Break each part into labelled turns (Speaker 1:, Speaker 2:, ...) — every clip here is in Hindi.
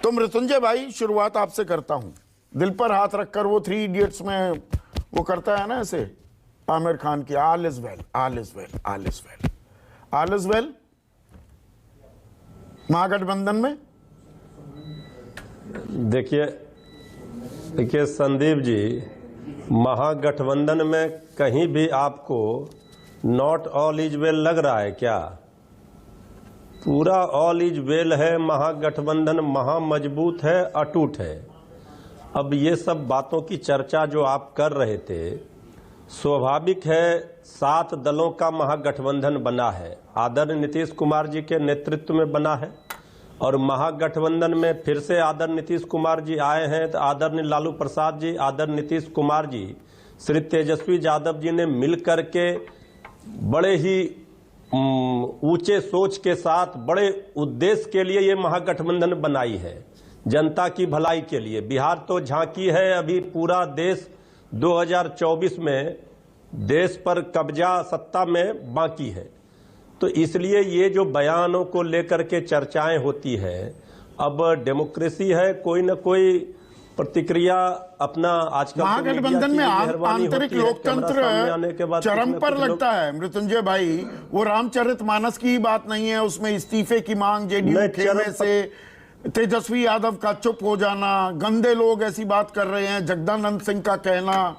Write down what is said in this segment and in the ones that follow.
Speaker 1: तो मृत्युंजय भाई, शुरुआत आपसे करता हूं। दिल पर हाथ रखकर वो 3 इडियट्स में वो करता है ना ऐसे, आमिर खान की, all is well, all is well, all is well, all is well. महागठबंधन में
Speaker 2: देखिए संदीप जी, महागठबंधन में कहीं भी आपको नॉट ऑल इज वेल लग रहा है क्या? पूरा ऑल इज वेल है। महागठबंधन महामजबूत है, अटूट है। अब ये सब बातों की चर्चा जो आप कर रहे थे, स्वाभाविक है 7 दलों का महागठबंधन बना है, आदरणीय नीतीश कुमार जी के नेतृत्व में बना है। और महागठबंधन में फिर से आदरणीय नीतीश कुमार जी आए हैं, तो आदरणीय लालू प्रसाद जी, आदरणीय नीतीश कुमार जी, श्री तेजस्वी यादव जी ने मिलकर के बड़े ही ऊंचे सोच के साथ, बड़े उद्देश्य के लिए ये महागठबंधन बनाई है, जनता की भलाई के लिए। बिहार तो झांकी है, अभी पूरा देश 2024 में देश पर कब्जा सत्ता में बाकी है। तो इसलिए ये जो बयानों को लेकर के चर्चाएं होती है, अब डेमोक्रेसी है, कोई न कोई प्रतिक्रिया अपना आजकल
Speaker 1: महागठबंधन में आंतरिक लोकतंत्र चरम पर लगता है। मृत्युंजय भाई, वो रामचरितमानस की ही बात नहीं है, उसमें इस्तीफे की मांग जेडीयू खेमे से, तेजस्वी यादव का चुप हो जाना, गंदे लोग ऐसी बात कर रहे हैं, जगदानंद सिंह का कहना,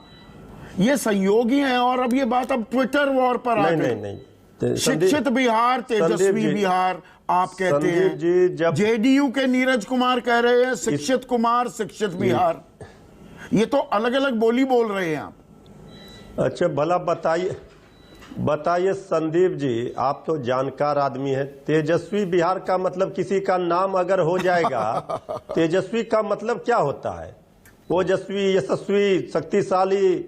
Speaker 1: ये सहयोगी हैं। और अब ये बात अब ट्विटर वॉर पर आ गई। शिक्षित बिहार, तेजस्वी बिहार आप कहते हैं जी, जब जेडीयू के नीरज कुमार कह रहे हैं शिक्षित कुमार, शिक्षित बिहार। ये तो अलग अलग बोली बोल रहे हैं आप।
Speaker 2: अच्छा भला बताइए संदीप जी, आप तो जानकार आदमी है। तेजस्वी बिहार का मतलब, किसी का नाम अगर हो जाएगा तेजस्वी का मतलब क्या होता है? ओजस्वी, यशस्वी, शक्तिशाली,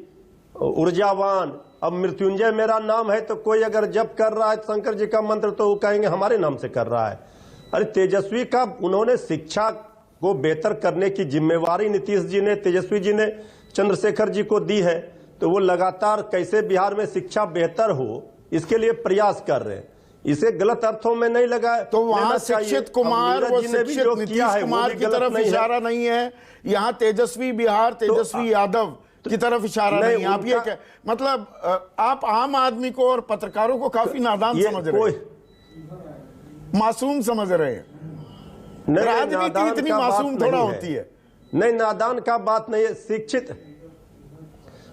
Speaker 2: ऊर्जावान। अब मृत्युंजय मेरा नाम है, तो कोई अगर जप कर रहा है शंकर जी का मंत्र, तो वो कहेंगे हमारे नाम से कर रहा है। अरे तेजस्वी का, उन्होंने शिक्षा को बेहतर करने की जिम्मेवारी नीतीश जी ने, तेजस्वी जी ने चंद्रशेखर जी को दी है। तो वो लगातार कैसे बिहार में शिक्षा बेहतर हो, इसके लिए प्रयास कर रहे हैं। इसे गलत अर्थों में नहीं लगा
Speaker 1: तो वहां शिक्षित कुमार, वो शिक्षित नीतीश कुमार की तरफ इशारा नहीं है, यहाँ तेजस्वी बिहार, तेजस्वी यादव की तरफ इशारा नहीं। आप ये क्या मतलब, आप आम आदमी को और पत्रकारों को काफी नादान समझ रहे हैं, मासूम समझ रहे हैं। राजनीति इतनी मासूम थोड़ा होती है।
Speaker 2: नहीं, नादान का बात नहीं है, शिक्षित।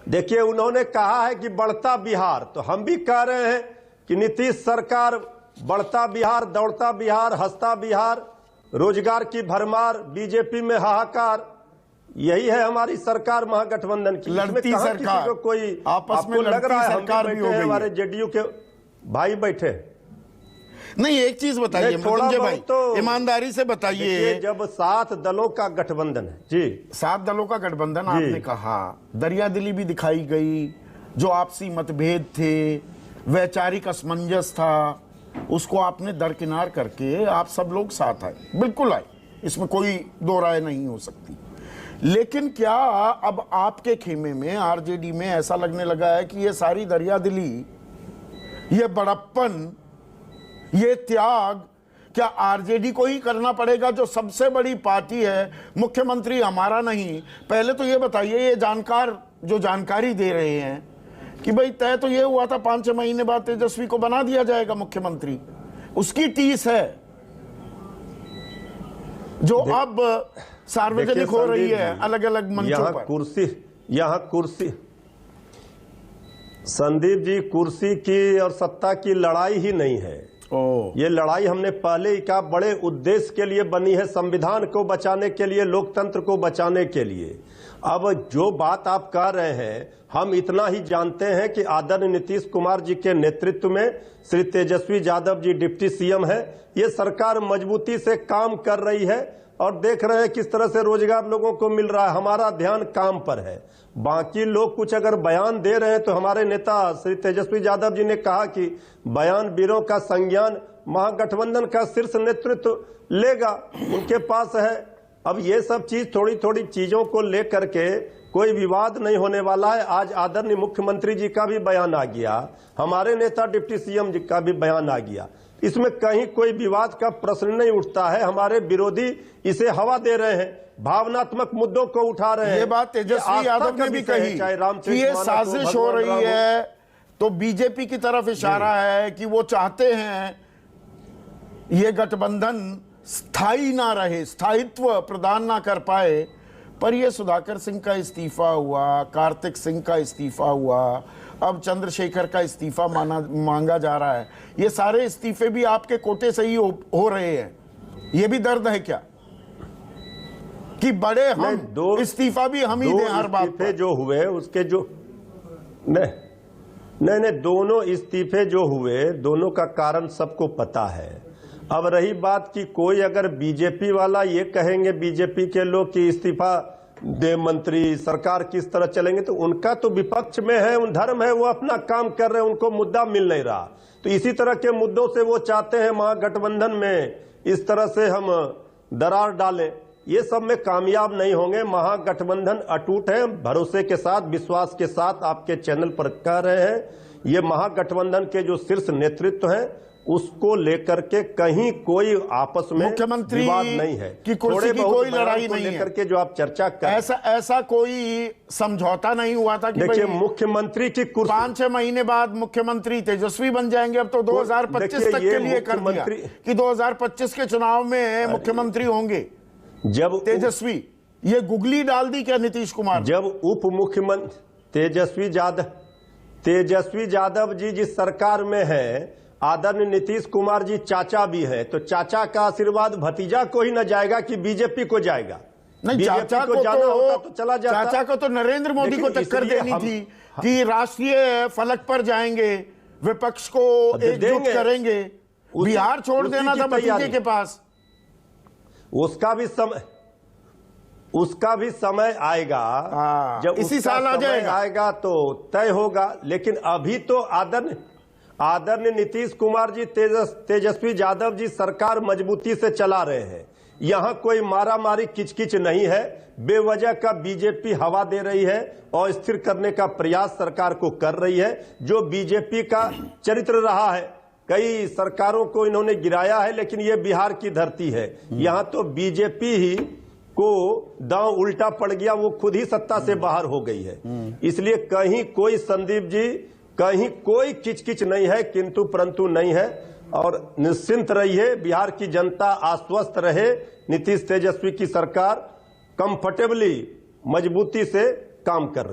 Speaker 2: देखिए, उन्होंने कहा है कि बढ़ता बिहार, तो हम भी कह रहे हैं कि नीतीश सरकार बढ़ता बिहार, दौड़ता बिहार, हंसता बिहार, रोजगार की भरमार, बीजेपी में हाहाकार, यही है हमारी सरकार महागठबंधन की।
Speaker 1: लड़ती सरकार,
Speaker 2: को कोई
Speaker 1: आपस में लग रहा है, सरकार भी हो गई।
Speaker 2: हमारे जेडीयू के भाई बैठे
Speaker 1: नहीं। एक चीज बताइए मृत्युंजय भाई, तो ईमानदारी से बताइए,
Speaker 2: जब 7 दलों का गठबंधन है जी,
Speaker 1: 7 दलों का गठबंधन आपने कहा, दरियादिली भी दिखाई गई, जो आपसी मतभेद थे, वैचारिक असमंजस था, उसको आपने दरकिनार करके आप सब लोग साथ आए, बिल्कुल आए, इसमें कोई दो राय नहीं हो सकती। लेकिन क्या अब आपके खेमे में, आरजेडी में ऐसा लगने लगा है कि ये सारी दरियादिली, ये बड़प्पन, ये त्याग क्या आरजेडी को ही करना पड़ेगा, जो सबसे बड़ी पार्टी है? मुख्यमंत्री हमारा नहीं। पहले तो ये बताइए, ये जानकार जो जानकारी दे रहे हैं कि भाई तय तो ये हुआ था 5-6 महीने बाद तेजस्वी को बना दिया जाएगा मुख्यमंत्री, उसकी टीस है जो अब सार्वजनिक हो रही है अलग अलग मंचों पर।
Speaker 2: यहाँ कुर्सी संदीप जी, कुर्सी की और सत्ता की लड़ाई ही नहीं है। ये लड़ाई हमने पहले ही कहा, बड़े उद्देश्य के लिए बनी है, संविधान को बचाने के लिए, लोकतंत्र को बचाने के लिए। अब जो बात आप कह रहे हैं, हम इतना ही जानते हैं कि आदरणीय नीतीश कुमार जी के नेतृत्व में श्री तेजस्वी यादव जी डिप्टी सीएम है। ये सरकार मजबूती से काम कर रही है और देख रहे हैं किस तरह से रोजगार लोगों को मिल रहा है। हमारा ध्यान काम पर है। बाकी लोग कुछ अगर बयान दे रहे हैं, तो हमारे नेता श्री तेजस्वी यादव जी ने कहा कि बयान वीरों का संज्ञान महागठबंधन का शीर्ष नेतृत्व लेगा, उनके पास है। अब ये सब चीज, थोड़ी थोड़ी चीजों को लेकर के कोई विवाद नहीं होने वाला है। आज आदरणीय मुख्यमंत्री जी का भी बयान आ गया, हमारे नेता डिप्टी सीएम जी का भी बयान आ गया। इसमें कहीं कोई विवाद का प्रश्न नहीं उठता है। हमारे विरोधी इसे हवा दे रहे हैं, भावनात्मक मुद्दों को उठा रहे हैं।
Speaker 1: ये बात तेजस्वी यादव ने भी कही कि ये साजिश हो रही है, तो बीजेपी की तरफ इशारा है कि वो चाहते हैं ये गठबंधन स्थायी ना रहे, स्थायित्व प्रदान ना कर पाए। पर ये सुधाकर सिंह का इस्तीफा हुआ, कार्तिक सिंह का इस्तीफा हुआ, अब चंद्रशेखर का इस्तीफा मांगा जा रहा है। ये सारे इस्तीफे भी आपके कोटे से ही हो रहे हैं। ये भी दर्द है क्या कि बड़े हम दो इस्तीफा भी हम ही दें हर बात पे?
Speaker 2: जो हुए उसके जो नहीं, दोनों इस्तीफे जो हुए, दोनों का कारण सबको पता है। अब रही बात कि कोई अगर बीजेपी वाला ये कहेंगे, बीजेपी के लोग कि इस्तीफा दे मंत्री, सरकार किस तरह चलेंगे, तो उनका तो विपक्ष में है, उन धर्म है, वो अपना काम कर रहे हैं, उनको मुद्दा मिल नहीं रहा। तो इसी तरह के मुद्दों से वो चाहते हैं महागठबंधन में इस तरह से हम दरार डालें। ये सब में कामयाब नहीं होंगे। महागठबंधन अटूट है, भरोसे के साथ, विश्वास के साथ आपके चैनल पर कह रहे हैं। ये महागठबंधन के जो शीर्ष नेतृत्व है उसको लेकर के कहीं कोई आपस में
Speaker 1: मुख्यमंत्री
Speaker 2: विवाद नहीं है
Speaker 1: कि कुर्सी की कोई लड़ाई नहीं है
Speaker 2: लेकर के जो आप चर्चा कर,
Speaker 1: ऐसा कोई समझौता नहीं हुआ था कि
Speaker 2: देखिए मुख्यमंत्री की कुर्सी
Speaker 1: 5-6 महीने बाद मुख्यमंत्री तेजस्वी बन जाएंगे। अब तो 2025 तक के लिए कर दिया कि 2025 के चुनाव में मुख्यमंत्री होंगे जब तेजस्वी। ये गुगली डाल दी क्या नीतीश कुमार?
Speaker 2: जब उप मुख्यमंत्री तेजस्वी यादव जी जिस सरकार में है, आदरणीय नीतीश कुमार जी चाचा भी है, तो चाचा का आशीर्वाद भतीजा को ही न जाएगा कि बीजेपी को जाएगा?
Speaker 1: नहीं, चाचा को
Speaker 2: जाना होता तो चला जाता।
Speaker 1: चाचा को तो नरेंद्र मोदी को टक्कर देनी थी कि राष्ट्रीय फलक पर जाएंगे, विपक्ष को एकजुट करेंगे। बिहार छोड़ देना था भतीजे के पास।
Speaker 2: उसका भी समय आएगा, जब
Speaker 1: इसी साल आ जाएगा,
Speaker 2: आएगा तो तय होगा। लेकिन अभी तो आदरणीय नीतीश कुमार जी, तेजस्वी यादव जी सरकार मजबूती से चला रहे हैं। यहां कोई मारामारी किचकिच नहीं है। बेवजह का बीजेपी हवा दे रही है और स्थिर करने का प्रयास सरकार को कर रही है, जो बीजेपी का चरित्र रहा है। कई सरकारों को इन्होंने गिराया है, लेकिन ये बिहार की धरती है। यहां तो बीजेपी ही को दांव उल्टा पड़ गया, वो खुद ही सत्ता से बाहर हो गई है। इसलिए कहीं कोई, संदीप जी, कहीं कोई किचकिच नहीं है, किंतु परंतु नहीं है। और निश्चिंत रहिए, बिहार की जनता आश्वस्त रहे। नीतीश तेजस्वी की सरकार कंफर्टेबली, मजबूती से काम कर रही है।